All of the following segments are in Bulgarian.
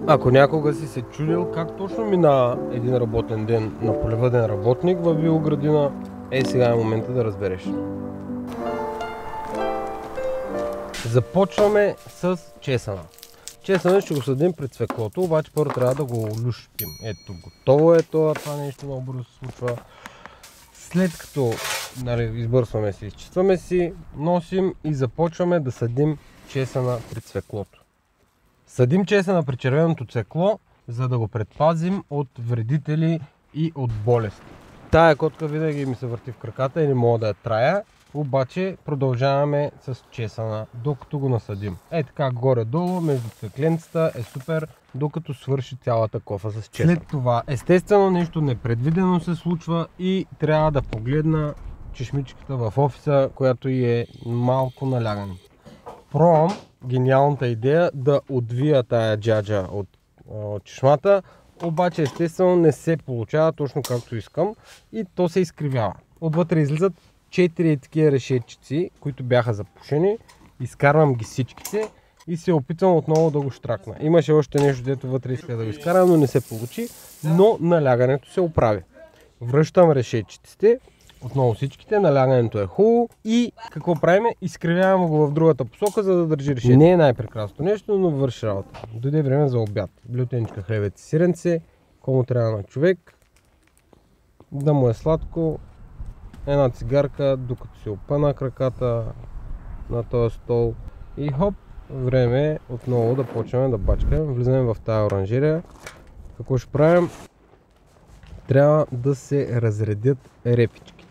Ако някога си се чудил как точно мина един работен ден на полевъден работник в биоградина, сега е момента да разбереш. Започваме с чесъна. Чесъна ще го съдим пред цвеклото, обаче първо трябва да го олюшпим. Ето, готово е това нещо, много бързо се случва. След като избърсваме си, изчистваме си, носим и започваме да съдим чесъна при цвеклото. Съдим чесъна при червеното цвекло, за да го предпазим от вредители и от болести. Тая котка винаги ми се върти в краката и не мога да я трая, обаче продължаваме с чесъна, докато го насъдим. Така горе-долу между цвекленцата е супер, докато свърши цялата кофа с чесън. След това естествено нещо непредвидено се случва и трябва да погледна чешмичката в офиса, която и е малко налягана. Пробвам гениалната идея да отвия тая джаджа от чешмата, обаче естествено не се получава точно както искам и то се изкривява. Отвътре излизат 4 такива решетчици, които бяха запушени, изкарвам ги всичките и се опитвам отново да го штракна. Имаше още нещо, дето вътре иска да го изкарам, но не се получи, но налягането се оправи. Връщам решетчиците, отново всичките, налягането е хубаво и какво правим? Изкривяваме го в другата посока, за да държи решение. Не е най-прекрасното нещо, но върши работа. Дойде време за обяд. Бюлетеничка, хлебец и сиренце, кому трябва на човек, да му е сладко, една цигарка, докато си опъна краката на този стол и хоп, време е отново да почнем да бачкаме. Влизаме в тази оранжерия. Какво ще правим? Трябва да се разредят репичките.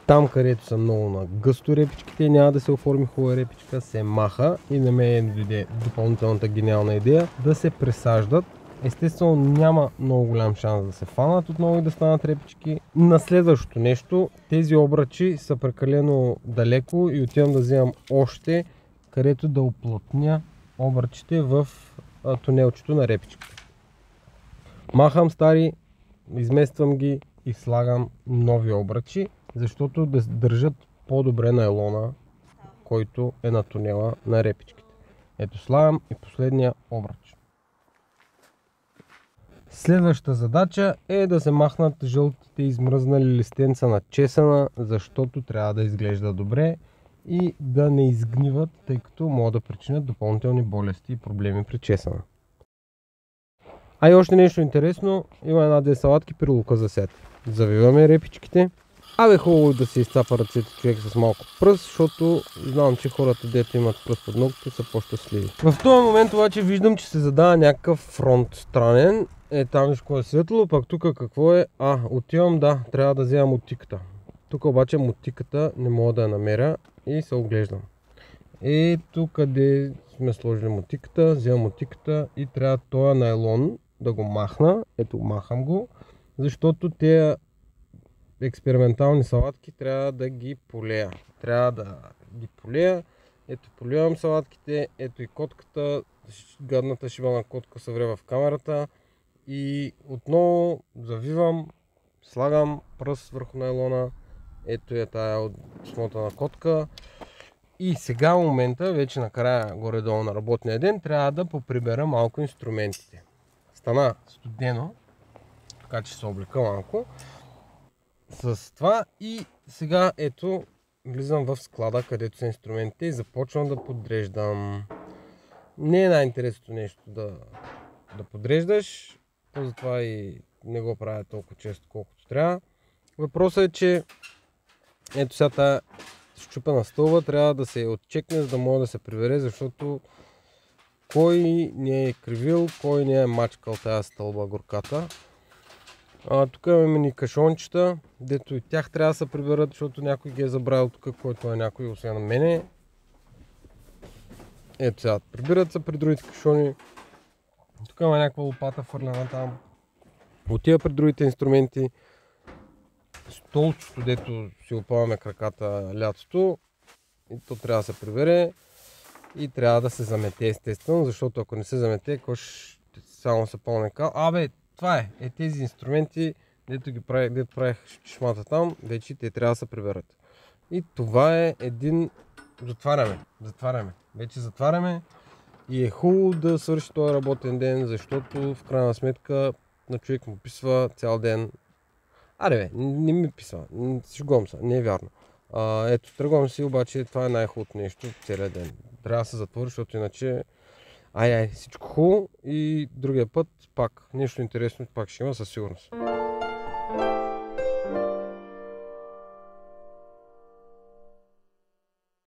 Там, където са много на гъсто репичките и няма да се оформи хубава репичка, се маха и на мен дойде допълнителната гениална идея да се пресаждат. Естествено няма много голям шанс да се фанат отново и да станат репички. На следващото нещо, тези обръчи са прекалено далеко и отивам да вземам още, където да уплътня обръчите в тунелчето на репичката. Махам стари, измествам ги и слагам нови обръчи, защото да държат по-добре найлона, който е на тунела на репичките. Ето, слагам и последния обръч. Следващата задача е да се махнат жълтите измръзнали листенца на чесъна, защото трябва да изглежда добре и да не изгниват, тъй като могат да причинят допълнителни болести и проблеми при чесъна. А и още нещо интересно, има една-две салатки при лука за сет. Завиваме репичките. Хубаво да се изцапа ръцете човек с малко пръст, защото знам, че хората, дето имат пръст под ногтите, са по-щастливи. В този момент обаче виждам, че се задава някакъв фронт странен. Там виж какво е светло, пак тук какво е? Отивам, трябва да взема мотиката. Тук обаче мотиката не мога да я намеря и се оглеждам. Ето къде сме сложили мотиката, вземам мотиката и трябва този найлон да го махна. Ето, махам го, защото тези експериментални салатки трябва да ги полея. Ето, поливам салатките, ето и котката, гадната шибана котка се вре в камерата и отново завивам, слагам пръст върху найлона, ето е тая от смотана котка. И сега в момента, вече накрая горе-долу на работния ден, трябва да поприбера малко инструментите. Стана студено, така че се облека малко с това и сега ето влизам в склада, където са инструментите и започвам да подреждам. Не е най-интересното нещо да подреждаш, затова и не го правя толкова често колкото трябва. Въпросът е, че ето сега тая счупена стълба трябва да се отчекне, за да може да се прибере, защото кой не е кривил, кой не е мачкал тази стълба горката. Тук имаме мини кашончета, дето и тях трябва да се приберат, защото някой ги е забравил тук, който е някой, освен на мене. Ето сега, прибират се при другите кашони. Тук има някаква лопата фърлена там. Отива при другите инструменти. Столчето, дето си опаваме краката лятото, и то трябва да се прибере и трябва да се замете естествено, защото ако не се замете, кош само се пълне кал. Това е тези инструменти, дето правих чешмата там, вече те трябва да се приберат. И това е един... Затваряме. Вече затваряме И е хубаво да свърши този работен ден, защото в крайна сметка на човек му писва цял ден. Аре бе, не ми писва, шегувам се, не е вярно. Ето, тръгвам си, обаче това е най-хубавото нещо целият ден. Трябва да се затвори, защото иначе ай, всичко хубаво и другия път пак нещо интересно пак ще има със сигурност.